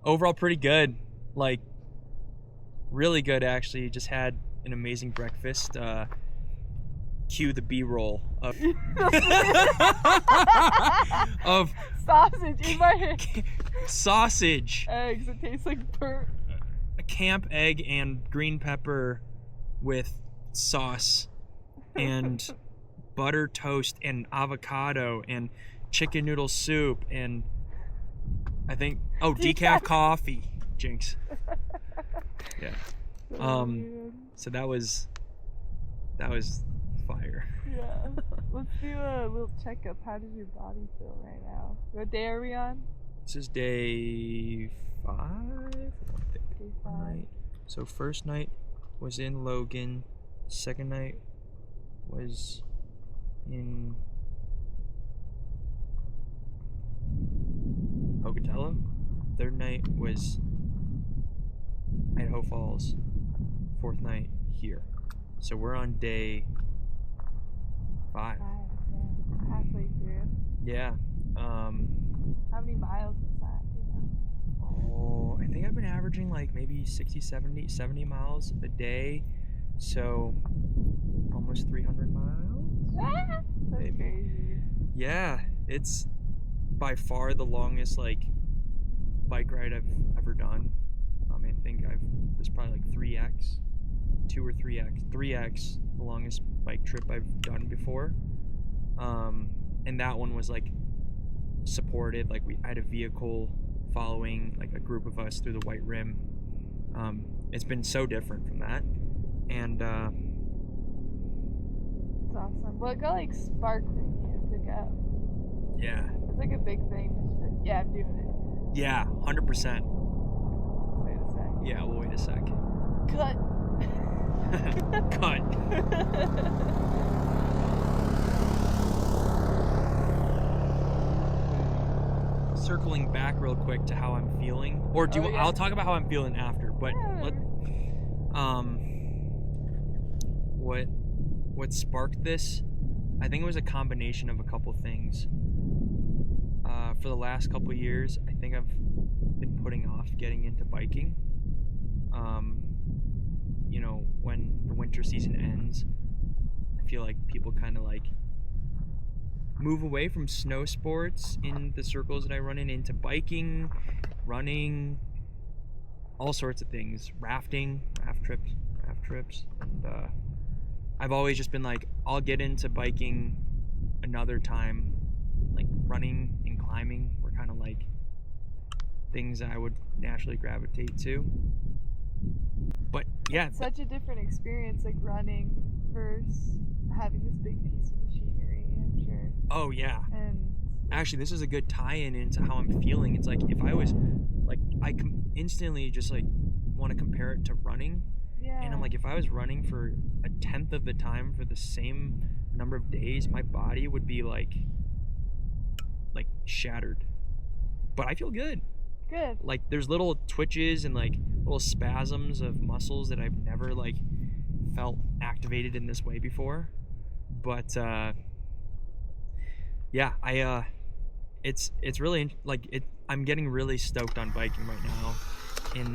Overall, pretty good. Like, really good, actually. Just had an amazing breakfast. Cue the B-roll of of sausage in my head. Sausage. Eggs. It tastes like burnt. A camp egg and green pepper with sauce and butter toast and avocado and chicken noodle soup and I think decaf coffee. Jinx. Yeah. So that was fire. Yeah. Let's do a little checkup. How does your body feel right now? What day are we on? This is day 5. Day 5. Night. So first night was in Logan. Second night was in Pocatello. Third night was Idaho Falls. Fourth night here. So we're on day 5. Yeah. Halfway through. Yeah. How many miles is that? I think I've been averaging like maybe 60, 70 miles a day. So almost 300 miles. That's crazy. Yeah, it's by far the longest like bike ride I've ever done. I think there's probably like 3x, 2 or 3x the longest bike trip I've done before. And that one was like supported, like I had a vehicle following like a group of us through the White Rim. It's been so different from that, and it's awesome. What got like sparked in you to go? Yeah, it's like a big thing. Yeah, I'm doing it. Yeah, 100%. Wait a sec. Yeah, we'll wait a sec. Cut. Cut. Circling back real quick to how I'm feeling, or do you? Yeah. I'll talk about how I'm feeling after. But what sparked this? I think it was a combination of a couple things. For the last couple years, I think I've been putting off getting into biking. When the winter season ends, I feel like people kind of like move away from snow sports in the circles that I run in into biking, running, all sorts of things, raft trips, and I've always just been like, I'll get into biking another time. Like running and climbing were kind of like things I would naturally gravitate to. But yeah, it's such a different experience, like running versus having this big piece of machinery, I'm sure. Oh yeah. And actually, this is a good tie-in into how I'm feeling. It's like if I was like, I instantly just like want to compare it to running. Yeah. And I'm like, if I was running for 1/10 of the time for the same number of days, my body would be like shattered. But I feel good. Good. Like there's little twitches and like little spasms of muscles that I've never like felt activated in this way before. But yeah, it's really like it. I'm getting really stoked on biking right now. And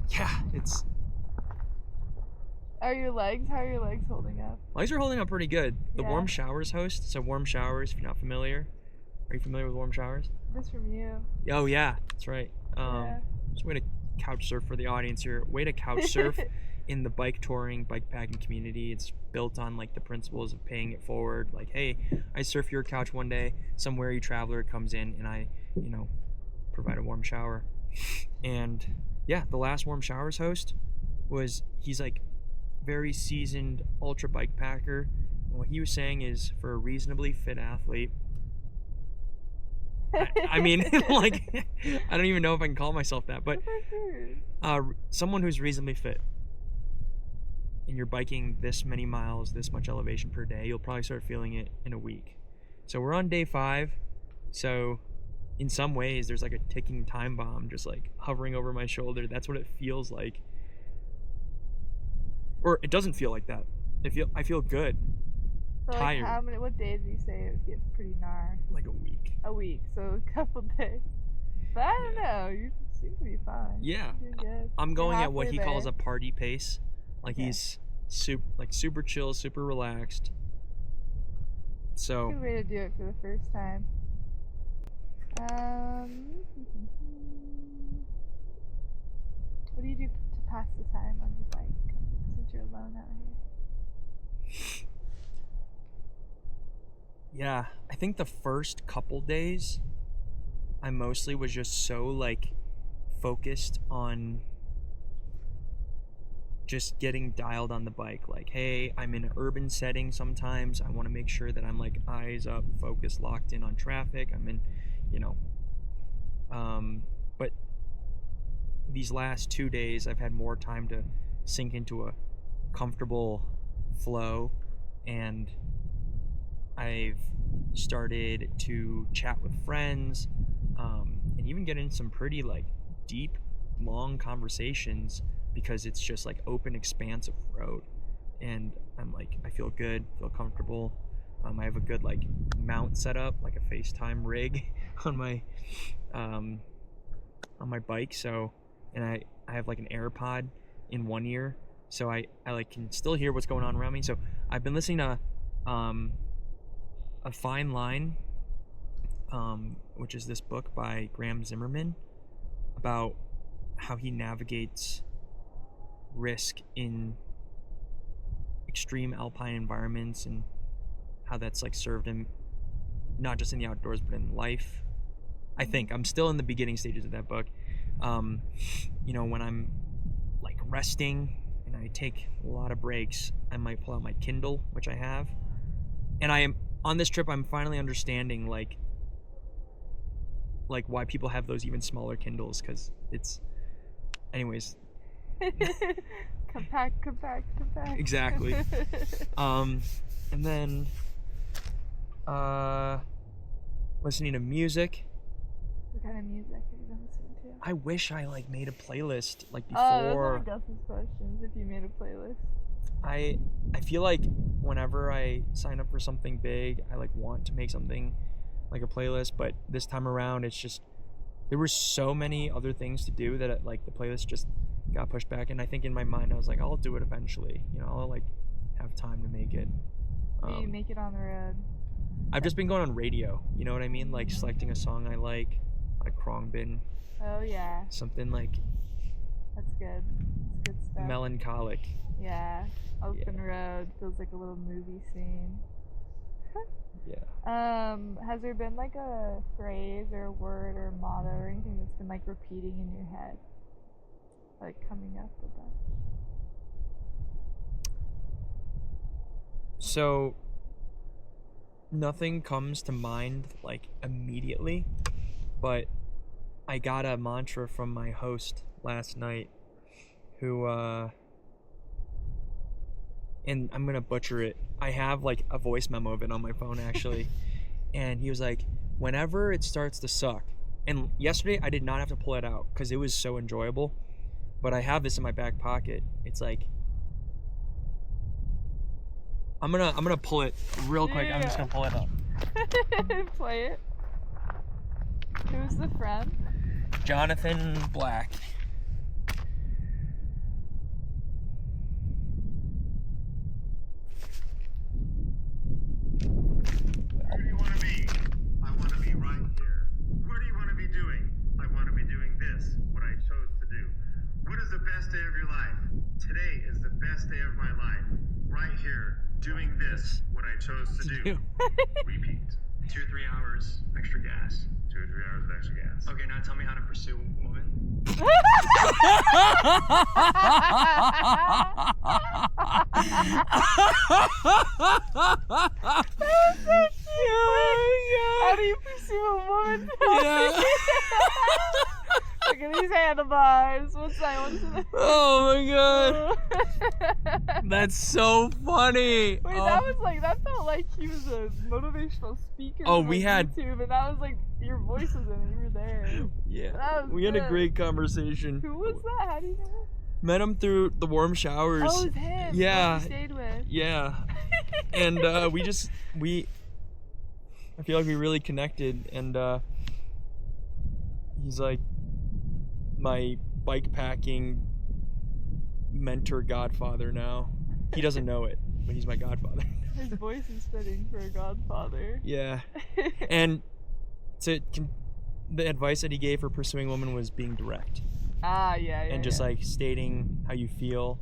yeah, it's. How are your legs holding up? Legs are holding up pretty good. The Yeah. Warm Showers host. So Warm Showers, if you're not familiar. Are you familiar with Warm Showers? This from you. Oh yeah, that's right. Yeah. Just way to couch surf for the audience here. Way to couch surf in the bike touring, bike packing community. It's built on like the principles of paying it forward. Like, hey, I surf your couch one day. Some weary traveler comes in and I, provide a warm shower. And yeah, the last Warm Showers host he's like very seasoned ultra bike packer. And what he was saying is, for a reasonably fit athlete, I mean, like, I don't even know if I can call myself that, but someone who's reasonably fit, and you're biking this many miles, this much elevation per day, you'll probably start feeling it in a week. So we're on day 5. So in some ways, there's like a ticking time bomb just like hovering over my shoulder. That's what it feels like. Or it doesn't feel like that. I feel good. So tired. Like what day did you say it would get pretty gnar? Like a week. A week, so a couple days. But I don't know. seems to be fun. Yeah. You're doing good. I'm going You're at what he halfway calls there. a party pace. Like Okay. he's super chill, super relaxed. So Good way to do it for the first time. What do you do to pass the time on your bike since you're alone out here? yeah, I think the first couple days I mostly was just so like focused on just getting dialed on the bike. Like, hey, I'm in an urban setting sometimes. I want to make sure that I'm like eyes up, focused, locked in on traffic. I'm in, but these last 2 days I've had more time to sink into a comfortable flow, and I've started to chat with friends, and even get in some pretty like deep, long conversations because it's just like open expanse of road, and I'm like, I feel good, feel comfortable. I have a good like mount set up, like a FaceTime rig on my bike. So, and I have like an AirPod in one ear, so I like can still hear what's going on around me. So I've been listening to A Fine Line, which is this book by Graham Zimmerman about how he navigates risk in extreme alpine environments and how that's like served him not just in the outdoors but in life. I think I'm still in the beginning stages of that book. When I'm like resting and I take a lot of breaks, I might pull out my Kindle, which I have, and I am on this trip. I'm finally understanding like why people have those even smaller Kindles, because it's anyways. compact. Exactly. And then listening to music. What kind of music have you been listening to? I wish I like made a playlist like Oh, that's one before. of Gus's questions. If you made a playlist. I feel like whenever I sign up for something big, I like want to make something like a playlist, but this time around it's just there were so many other things to do that like the playlist just got pushed back, and I think in my mind I was like, I'll do it eventually, I'll like have time to make it. You make it on the road. I've just been going on radio, you know what I mean, like selecting a song I like Khruangbin, Oh yeah, something like that's good. That's good stuff. melancholic. Yeah, open road feels like a little movie scene. Yeah. Has there been like a phrase or a word or a motto or anything that's been like repeating in your head, like coming up with that? So nothing comes to mind like immediately, but I got a mantra from my host last night who and I'm gonna butcher it. I have like a voice memo of it on my phone actually. And he was like, whenever it starts to suck, and yesterday I did not have to pull it out because it was so enjoyable, but I have this in my back pocket. It's like I'm gonna pull it real quick. I'm just gonna pull it up. Play it. Who's the friend? Jonathan Black. Where do you want to be? I want to be right here. What do you want to be doing? I want to be doing this, what I chose to do. What is the best day of your life? Today is the best day of my life. Right here, doing this, what I chose to do. Repeat. 2 or 3 hours extra gas. 2 or 3 hours of extra gas. Okay, now tell me how to pursue a woman. How do you pursue a woman? Yeah. Look at these handlebars. What's that? Oh my god. That's so funny. Wait, that felt like he was a motivational speaker. Oh, on we had- YouTube, and that was like your voice was in it. You were there. Yeah. That was We had a good. great conversation. Who was that? How do you know? Met him through the warm showers. Oh, it was him. Yeah. Who you stayed with. Yeah. And I feel like we really connected, and he's like, my bike packing mentor godfather now. He doesn't know it, but he's my godfather. His voice is fitting for a godfather. Yeah. And the advice that he gave for pursuing women was being direct. Yeah. And just like stating how you feel.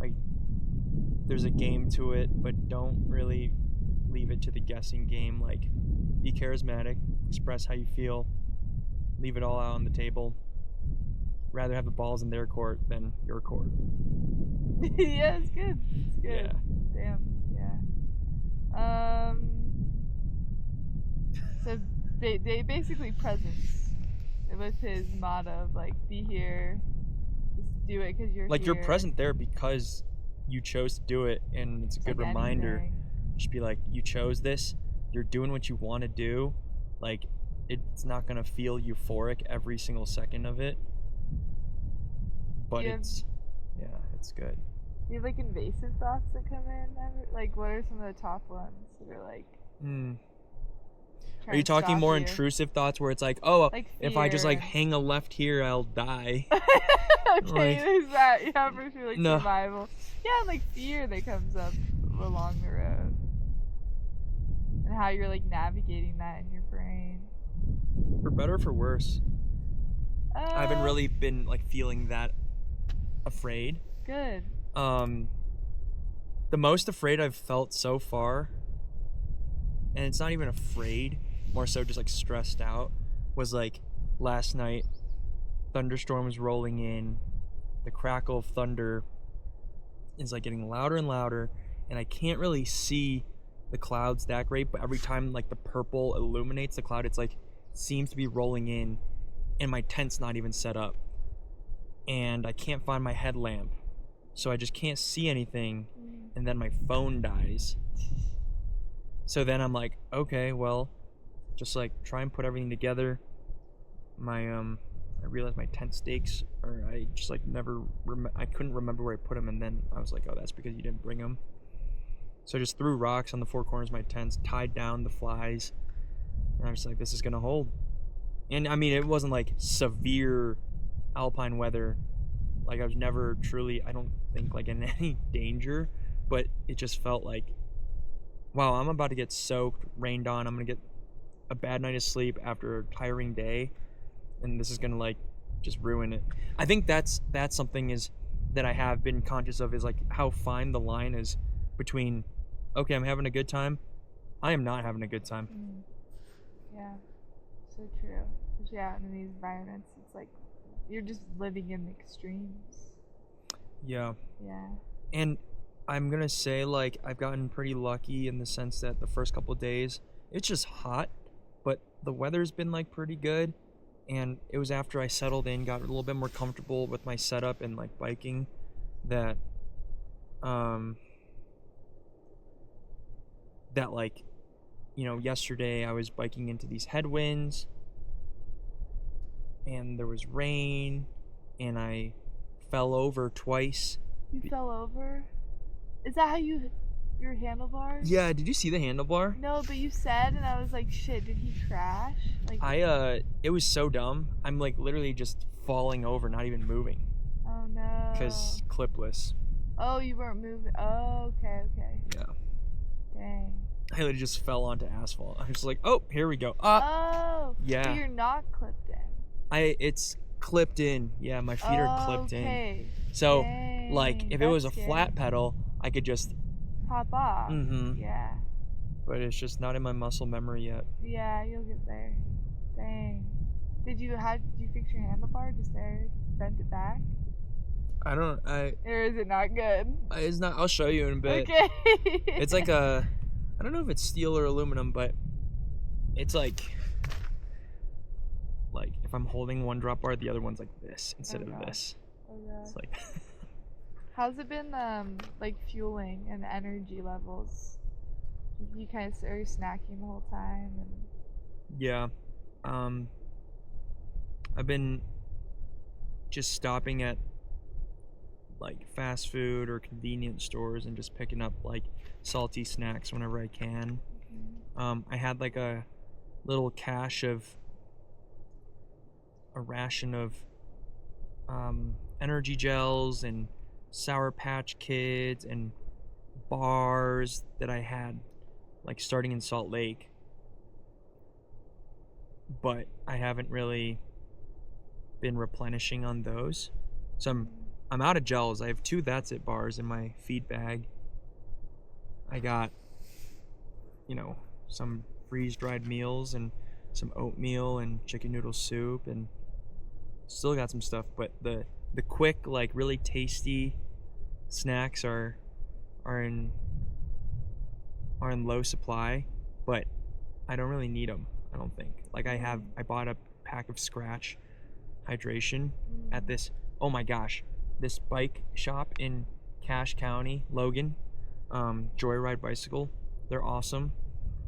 Like there's a game to it, but don't really leave it to the guessing game. Like be charismatic, express how you feel, leave it all out on the table. Rather have the balls in their court than your court. Yeah, it's good. It's good. Yeah. Damn. Yeah. So they basically presence with his motto of like, be here, just do it because you're Like here. you're present there because you chose to do it, and it's a good Like reminder. anything. Just be like, you chose this, you're doing what you want to do. Like it's not gonna feel euphoric every single second of it, but Yeah. it's good. Do you have like invasive thoughts that come in? Like, what are some of the top ones that are like? Are you talking more intrusive thoughts where it's like, oh, Like if I just like fear. hang a left here, I'll die? Okay, Like- there's that. Yeah, for sure, like No. survival. Yeah, like fear that comes up along the road, and how you're like navigating that in your brain. For better or for worse, I haven't Uh, really been like feeling that afraid. Good. The most afraid I've felt so far, and it's not even afraid, more so just like stressed out, was like last night. Thunderstorms rolling in, the crackle of thunder is like getting louder and louder, and I can't really see the clouds that great, but every time like the purple illuminates the cloud, it's like seems to be rolling in, and my tent's not even set up, and I can't find my headlamp, so I just can't see anything, and then my phone dies. So then I'm like, okay, well, just like try and put everything together. I realized my tent stakes, or I just like I couldn't remember where I put them, and then I was like, oh, that's because you didn't bring them. So I just threw rocks on the four corners of my tents, tied down the flies, and I was like, this is gonna hold. And I mean, it wasn't like severe alpine weather. Like I was never truly, I don't think, like in any danger, but it just felt like, wow, I'm about to get soaked, rained on. I'm gonna get a bad night of sleep after a tiring day, and this is gonna like just ruin it. I think that's something is that I have been conscious of, is like how fine the line is between, okay, I'm having a good time, I am not having a good time. Yeah, so true. Especially out in these environments, it's like you're just living in the extremes. Yeah. Yeah. And I'm gonna say, like, I've gotten pretty lucky in the sense that the first couple of days it's just hot, but the weather's been like pretty good, and it was after I settled in, got a little bit more comfortable with my setup and like biking, that like, you know, yesterday I was biking into these headwinds, and there was rain, and I fell over twice. You fell over? Is that how your handlebars? Yeah, did you see the handlebar? No, but you said, and I was like, shit, did he crash? Like, It was so dumb. I'm like literally just falling over, not even moving, oh no. because clipless. Oh, you weren't moving. Oh, okay. Yeah. Dang. I literally just fell onto asphalt. I was just like, oh, here we go. Oh. Yeah. But you're not clipped in. It's clipped in. Yeah, my feet are clipped in. Okay. So, Dang, like, if it was a that's flat scary. pedal, I could just. Pop off. Mm-hmm. Yeah. But it's just not in my muscle memory yet. Yeah, you'll get there. Dang. Did you fix your handlebar just there? Bend it back? Or is it not good? It's not. I'll show you in a bit. Okay. It's like I don't know if it's steel or aluminum, but it's like if I'm holding one drop bar, the other one's like this instead Oh, of God. this. Oh, God. It's like How's it been, like fueling and energy levels? You kind of are you snacking the whole time? And... yeah. I've been just stopping at like fast food or convenience stores and just picking up like salty snacks whenever I can. I had like a little cache of a ration of energy gels and Sour Patch Kids and bars that I had like starting in Salt Lake, but I haven't really been replenishing on those. So I'm out of gels. I have 2 That's It bars in my feed bag. I got, some freeze-dried meals and some oatmeal and chicken noodle soup, and still got some stuff, but the quick, like really tasty snacks are in low supply, but I don't really need them, I don't think. Like I bought a pack of Scratch hydration at this, oh my gosh, this bike shop in Cache County, Logan, Joyride Bicycle. They're awesome,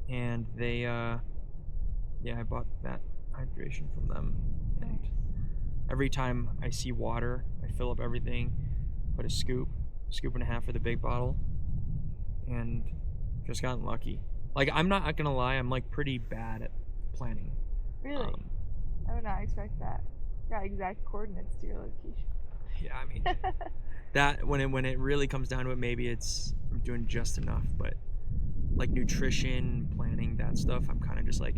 and they I bought that hydration from them, and every time I see water, I fill up everything, put a scoop and a half for the big bottle, and just gotten lucky. Like, I'm not gonna lie, I'm like pretty bad at planning. Really? I would not expect that. Got exact coordinates to your location. Yeah, I mean, that when it really comes down to it, maybe I'm doing just enough, but like nutrition, planning, that stuff, I'm kind of just like,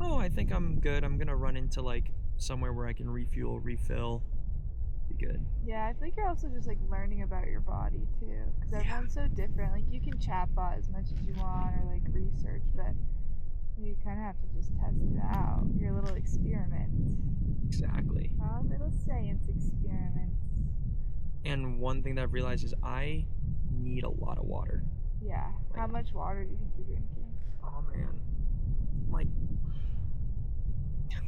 oh, I think I'm good. I'm gonna run into like somewhere where I can refill, be good. Yeah, I think you're also just like learning about your body too, because everyone's so different. Like, you can chatbot as much as you want or like research, but you kind of have to just test it out. Your little experiment. Exactly. Our little science experiment. And one thing that I've realized is I need a lot of water. Yeah. How much water do you think you're drinking? Oh man,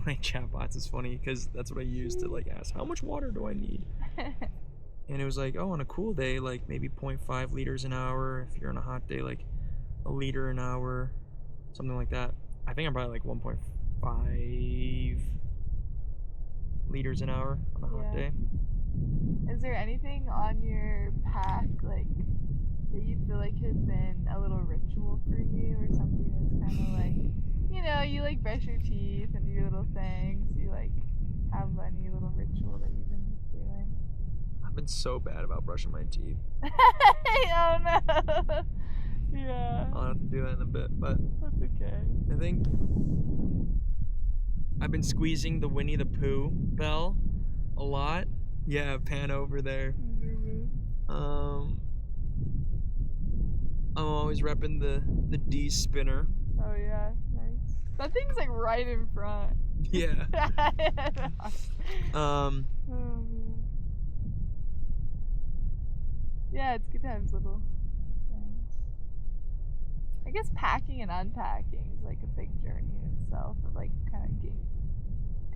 my chatbots is funny because that's what I use to like ask how much water do I need. And it was like, oh, on a cool day, like maybe 0.5 liters an hour. If you're on a hot day, like a liter an hour, something like that. I think I'm probably like 1.5 liters an hour on a hot day. Is there anything on your pack like that you feel like has been a little ritual for you, or something that's kind of like, you like brush your teeth and do your little things? You like have any little ritual that you've been doing? I've been so bad about brushing my teeth. Oh no. Yeah. I'll have to do that in a bit, but that's okay. I think I've been squeezing the Winnie the Pooh bell a lot. Yeah, pan over there. I'm always repping the D spinner. Oh yeah, nice. That thing's like right in front. Yeah. Yeah, it's good to have little things. I guess packing and unpacking is like a big journey in itself, of like kind of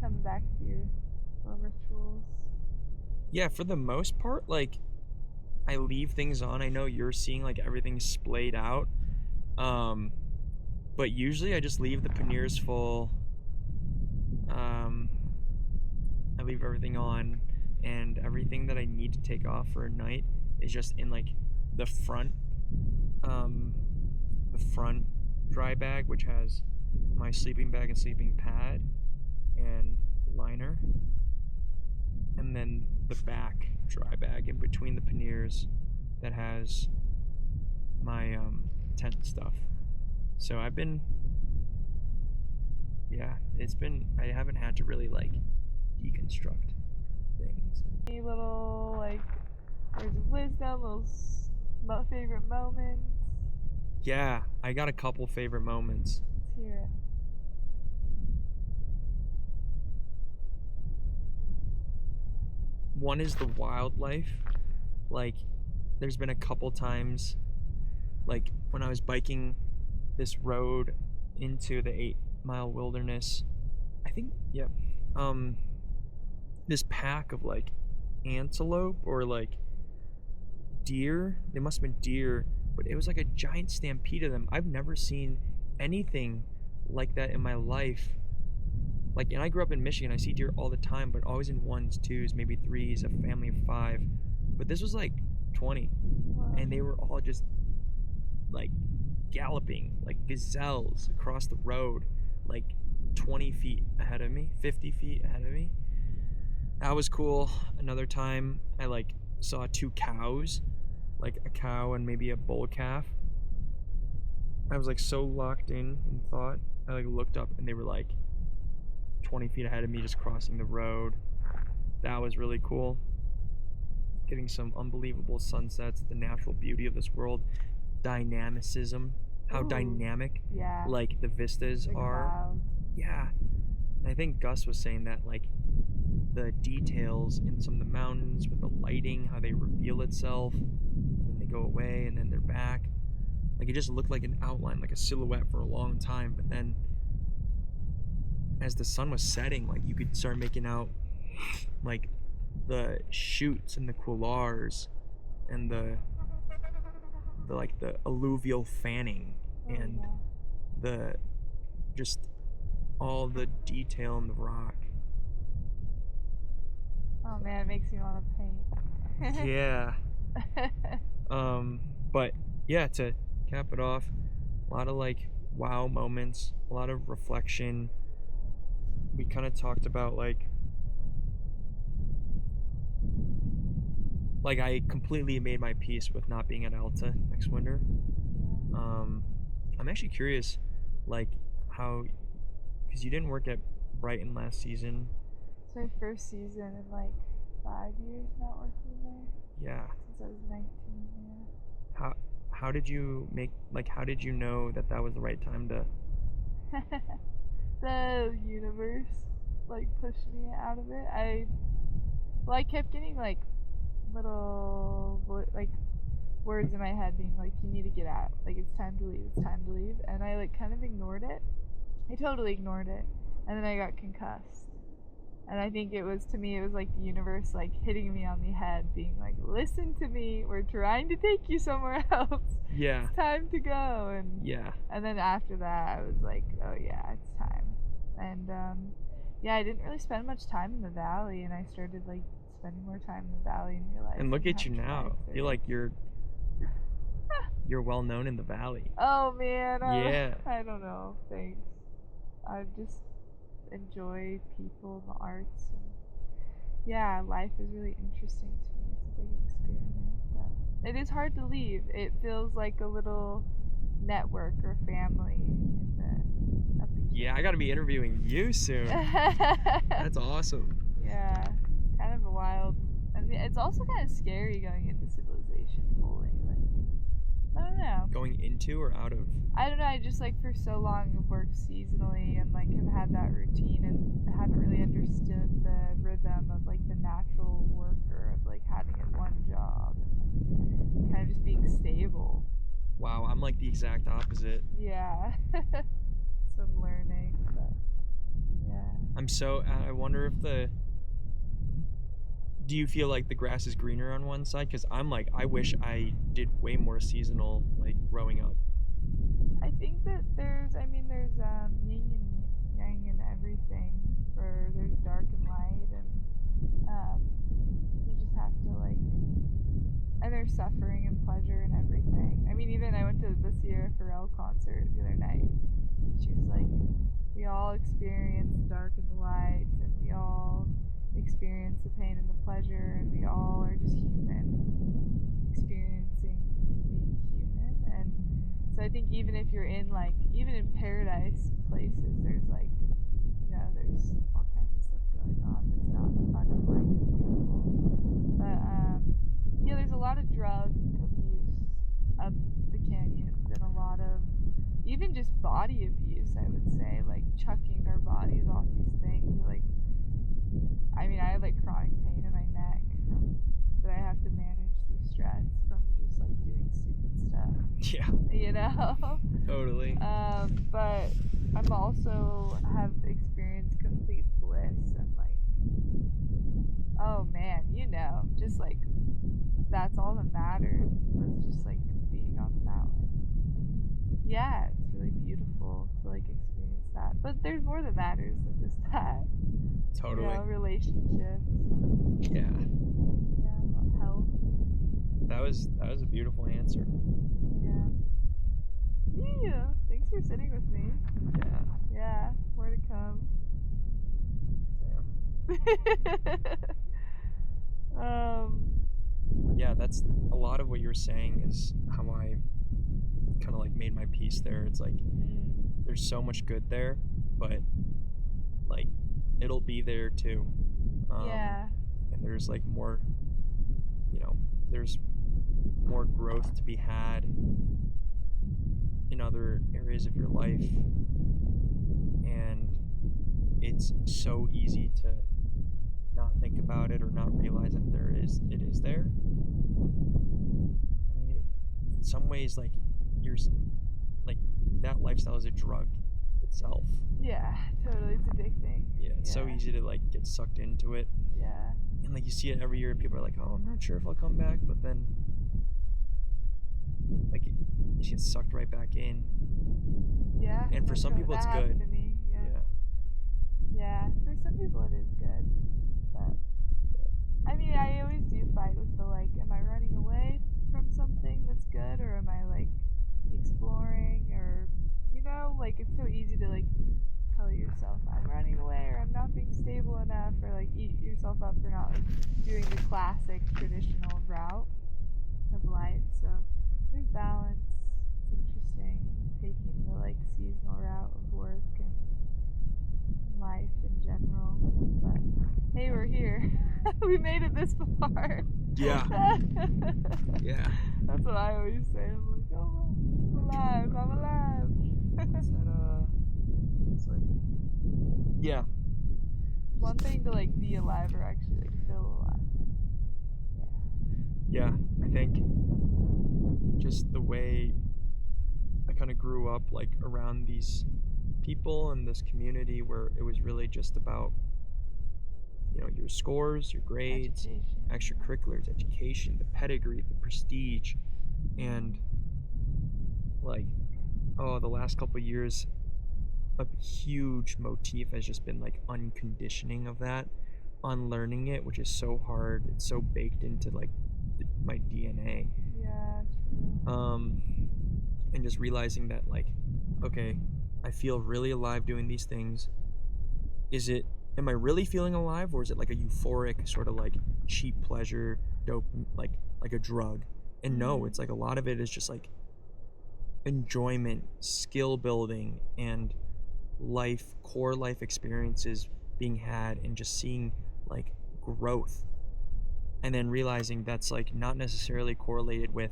coming back to your little rituals. Yeah, for the most part, like, I leave things on. I know you're seeing like everything splayed out, but usually I just leave the panniers full. I leave everything on, and everything that I need to take off for a night is just in like the front dry bag, which has my sleeping bag and sleeping pad and liner, and then the back dry bag in between the panniers that has my tent stuff. So I haven't had to really like deconstruct things. Any little like words of wisdom, little favorite moments? Yeah, I got a couple favorite moments. Let's hear it. One is the wildlife. Like, there's been a couple times, like when I was biking this road into the 8-mile wilderness, I think, this pack of like antelope or like deer, they must have been deer, but it was like a giant stampede of them. I've never seen anything like that in my life. Like, and I grew up in Michigan, I see deer all the time, but always in 1s, 2s, maybe 3s, a family of 5. But this was like 20. Wow. And they were all just like galloping like gazelles across the road, like 20 feet ahead of me, 50 feet ahead of me. that was cool. Another time I like saw 2 cows, like a cow and maybe a bull calf. I was like so locked in thought. I like looked up and they were like 20 feet ahead of me, just crossing the road. That was really cool. Getting some unbelievable sunsets, the natural beauty of this world, dynamicism, how Ooh. dynamic Yeah. like the vistas The are. clouds. Yeah. And I think Gus was saying that like the details in some of the mountains with the lighting, how they reveal itself, and then they go away and then they're back. Like it just looked like an outline, like a silhouette for a long time, but then as the sun was setting, like you could start making out like the chutes and the couloirs and the like the alluvial fanning and yeah. the just all the detail in the rock. Oh man, it makes me want to paint. Yeah. But yeah, to cap it off, a lot of like wow moments, a lot of reflection. We kind of talked about like I completely made my peace with not being at Alta next winter. I'm actually curious, like how, because you didn't work at Brighton last season. It's my first season in like 5 years not working there. Yeah. Since I was 19, yeah. How did you how did you know that was the right time to? The universe like pushed me out of it. I kept getting like little like words in my head being like, you need to get out, like it's time to leave, and I like kind of ignored it. I totally ignored it, and then I got concussed. And I think it was like the universe like hitting me on the head, being like, listen to me, we're trying to take you somewhere else. Yeah. It's time to go. And Yeah. and then after that I was like, oh yeah, it's time. And yeah, I didn't really spend much time in the valley, and I started like spending more time in the valley and realizing. And look at how you much now. life I feel like you're well known in the valley. Oh man. Yeah. I don't know. Thanks. I just enjoy people and the arts, and yeah, life is really interesting to me. It's a big experiment, but it is hard to leave. It feels like a little network or family up the Yeah, I gotta be interviewing you soon. That's awesome. Yeah, it's kind of a wild, and it's also kind of scary going into civilization fully. Like, I don't know. Going into or out of? I don't know. I just like for so long have worked seasonally and like have had that routine and haven't really understood the rhythm of like the natural worker of like having a one job and like kind of just being stable. Wow, I'm like the exact opposite. Yeah. Some learning, but yeah. I wonder if do you feel like the grass is greener on one side? Because I'm like, I wish I did way more seasonal, like growing up. I think that there's yin and yang in everything. There's dark and light, and you just have to like, and there's suffering and pleasure and everything. I mean, even I went to the Sierra Pharrell concert the other night. She was like, we all experience the dark and the light, and we all experience the pain and the pleasure, and we all are just human, experiencing being human. And so I think even if you're in even in paradise places, there's there's all kinds of stuff going on that's not fun and light and beautiful. But yeah, there's a lot of drug abuse up the canyons, and a lot of even just body abuse, I would say, like chucking our bodies off these things. Like, I mean, I have like chronic pain in my neck that I have to manage through stress from just like doing stupid stuff. Yeah. You know? Totally. But I'm also have experienced complete bliss and like, oh man, just like that's all that mattered was just like being on the mountain. Yeah, it's really beautiful to like experience that. But there's more that matters than just that. Totally. You know, relationships. Yeah. Yeah, health. That was a beautiful answer. Yeah. Yeah. Thanks for sitting with me. Yeah. Yeah. More to come. Yeah. Yeah, that's a lot of what you're saying is how I kind of like made my peace there. It's like there's so much good there, but like it'll be there too. Yeah. And there's like more, there's more growth to be had in other areas of your life, and it's so easy to not think about it or not realize that it is there. I mean, in some ways, like like that lifestyle is a drug itself. Yeah, totally. It's addicting. Yeah, it's so easy to like get sucked into it. Yeah. And like you see it every year, people are like, "Oh, I'm not sure if I'll come back," but then like you get sucked right back in. Yeah. And for some people, it's good. Happened to me. Yeah. Yeah. For some people, it is good. But I mean, I always do fight with the like, am I running away from something that's good, or am I like exploring, or like it's so easy to like tell yourself I'm running away, or I'm not being stable enough, or like eat yourself up for not like doing the classic traditional route of life. So there's balance. It's interesting taking the like seasonal route of work and life in general. But hey, we're here. We made it this far. Yeah. Yeah. That's what I always say. I'm like, oh, I'm alive. I'm alive. It's like, yeah. One thing to like be alive or actually like feel alive. Yeah, I think just the way I kind of grew up like around these people and this community where it was really just about your scores, your grades, extracurriculars, education, the pedigree, the prestige, and like the last couple of years a huge motif has just been like unconditioning of that, unlearning it, which is so hard. It's so baked into like my DNA. Yeah, true. And just realizing that like, okay, I feel really alive doing these things. Am I really feeling alive, or is it like a euphoric sort of like cheap pleasure, dope, like a drug? And no, it's like a lot of it is just like enjoyment, skill building, and core life experiences being had, and just seeing like growth, and then realizing that's like not necessarily correlated with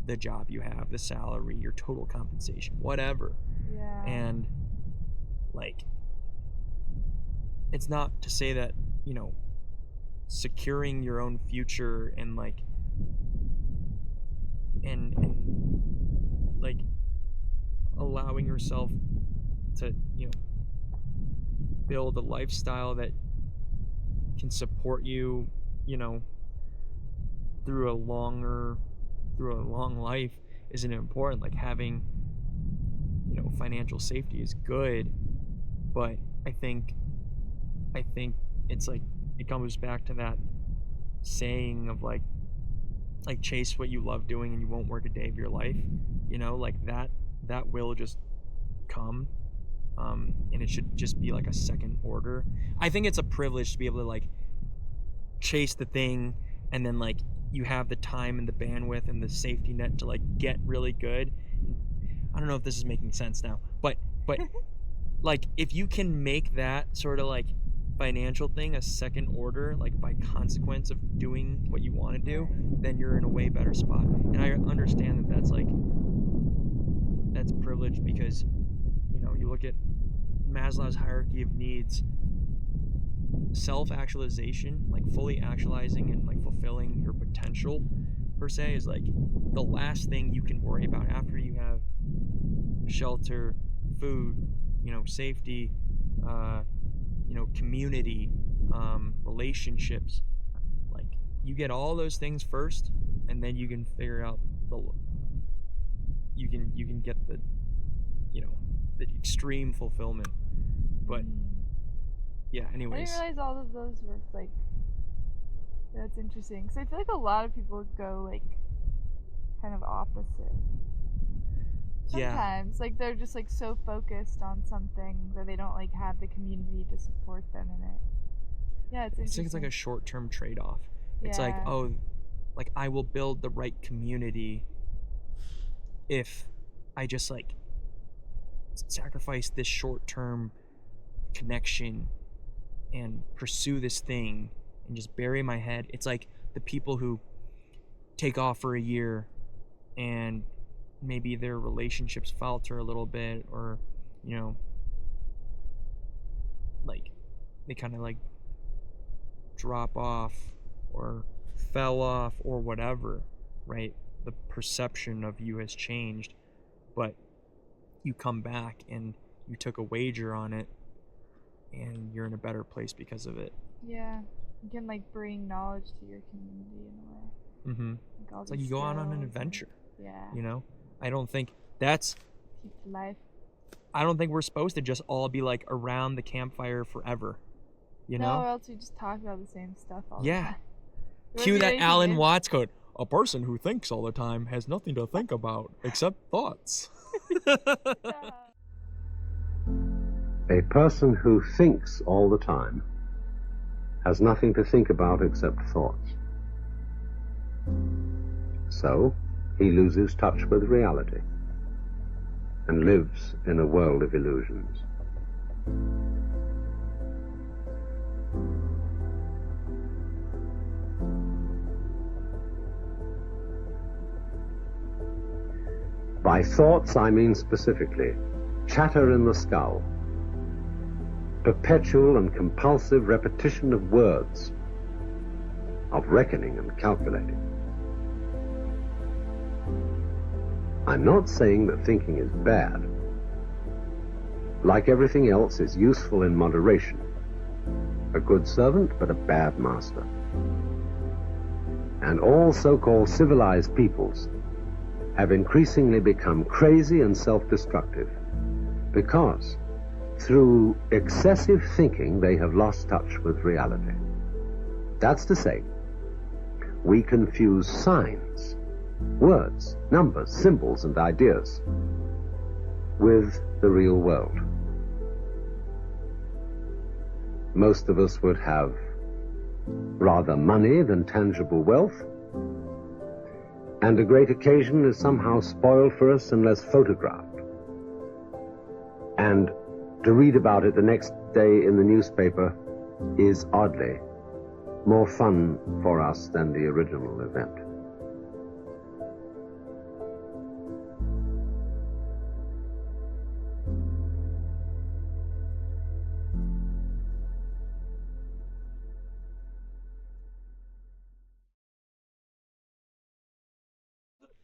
the job you have, the salary, your total compensation, whatever. Yeah. And like, it's not to say that securing your own future and like and like allowing yourself to build a lifestyle that can support you through a long life isn't important. Like having financial safety is good, but I think it's like it comes back to that saying of like chase what you love doing and you won't work a day of your life, like that will just come, and it should just be like a second order. I think it's a privilege to be able to like chase the thing, and then like you have the time and the bandwidth and the safety net to like get really good. I don't know if this is making sense now, but like if you can make that sort of like financial thing a second order, like by consequence of doing what you want to do, then you're in a way better spot. And I understand that that's privilege, because you look at Maslow's hierarchy of needs. Self-actualization, like fully actualizing and like fulfilling your potential per se, is like the last thing you can worry about after you have shelter, food, safety, community, relationships. Like you get all those things first, and then you can figure out you can get the the extreme fulfillment. But yeah, anyways. I didn't realize all of those were like, that's interesting, because I feel like a lot of people go like kind of opposite. Sometimes like they're just like so focused on something that they don't like have the community to support them in it. Yeah, it's I think it's like a short-term trade-off. It's like, Yeah. oh, like I will build the right community if I just like sacrifice this short-term connection and pursue this thing and just bury my head. It's like the people who take off for a year and maybe their relationships falter a little bit, or like they kind of like drop off or fell off or whatever, right? The perception of you has changed, but you come back and you took a wager on it and you're in a better place because of it. Yeah. You can like bring knowledge to your community in a way. Mm-hmm. Like all It's like these you go out on an skills adventure, Yeah. I don't think that's Keep life. I don't think we're supposed to just all be like around the campfire forever. No, or else we just talk about the same stuff all the Yeah. time. There Cue wouldn't be that anything Alan in- Watts quote. A person who thinks all the time has nothing to think about except thoughts. Yeah. A person who thinks all the time has nothing to think about except thoughts. So, he loses touch with reality and lives in a world of illusions. By thoughts, I mean specifically chatter in the skull, perpetual and compulsive repetition of words, of reckoning and calculating. I'm not saying that thinking is bad. Like everything else, is useful in moderation. A good servant, but a bad master. And all so-called civilized peoples have increasingly become crazy and self-destructive because through excessive thinking they have lost touch with reality. That's to say, we confuse signs, words, numbers, symbols, and ideas with the real world. Most of us would have rather money than tangible wealth, and a great occasion is somehow spoiled for us unless photographed. And to read about it the next day in the newspaper is oddly more fun for us than the original event.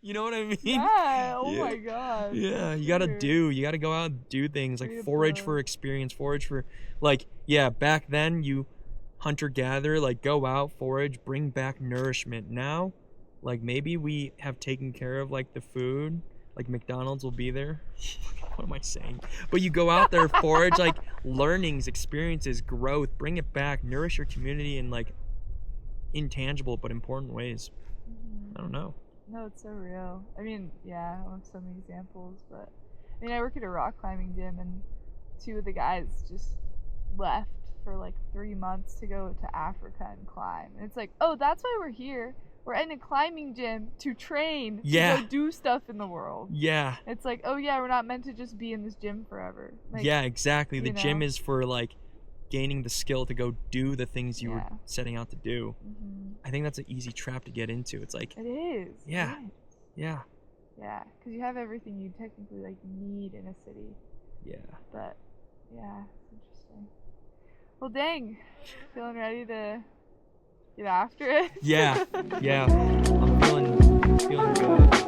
You know what I mean? Yeah. Oh Yeah. my god. Yeah, you gotta go out and do things, like Read a forage book. for experience, forage for, like, yeah, back then you hunter-gatherer, like go out, forage, bring back nourishment. Now, like maybe we have taken care of like the food, like McDonald's will be there. What am I saying? But you go out there, forage, like learnings, experiences, growth, bring it back, nourish your community in like intangible but important ways. I don't know. No, it's so real. I mean, yeah, I have so many examples, but I mean, I work at a rock climbing gym, and 2 of the guys just left for like 3 months to go to Africa and climb. And it's like, oh, that's why we're here. We're in a climbing gym to train, Yeah. to go do stuff in the world. Yeah. It's like, oh yeah, we're not meant to just be in this gym forever. Like, Yeah, exactly. The you gym know. is for like gaining the skill to go do the things you were Yeah. setting out to do. Mhm. I think that's an easy trap to get into. It's like, It is. Yeah. It is. yeah, Yeah, because you have everything you technically like need in a city. yeah. But yeah, it's interesting. Well, dang, feeling ready to get after it. Yeah, yeah. I'm feeling good.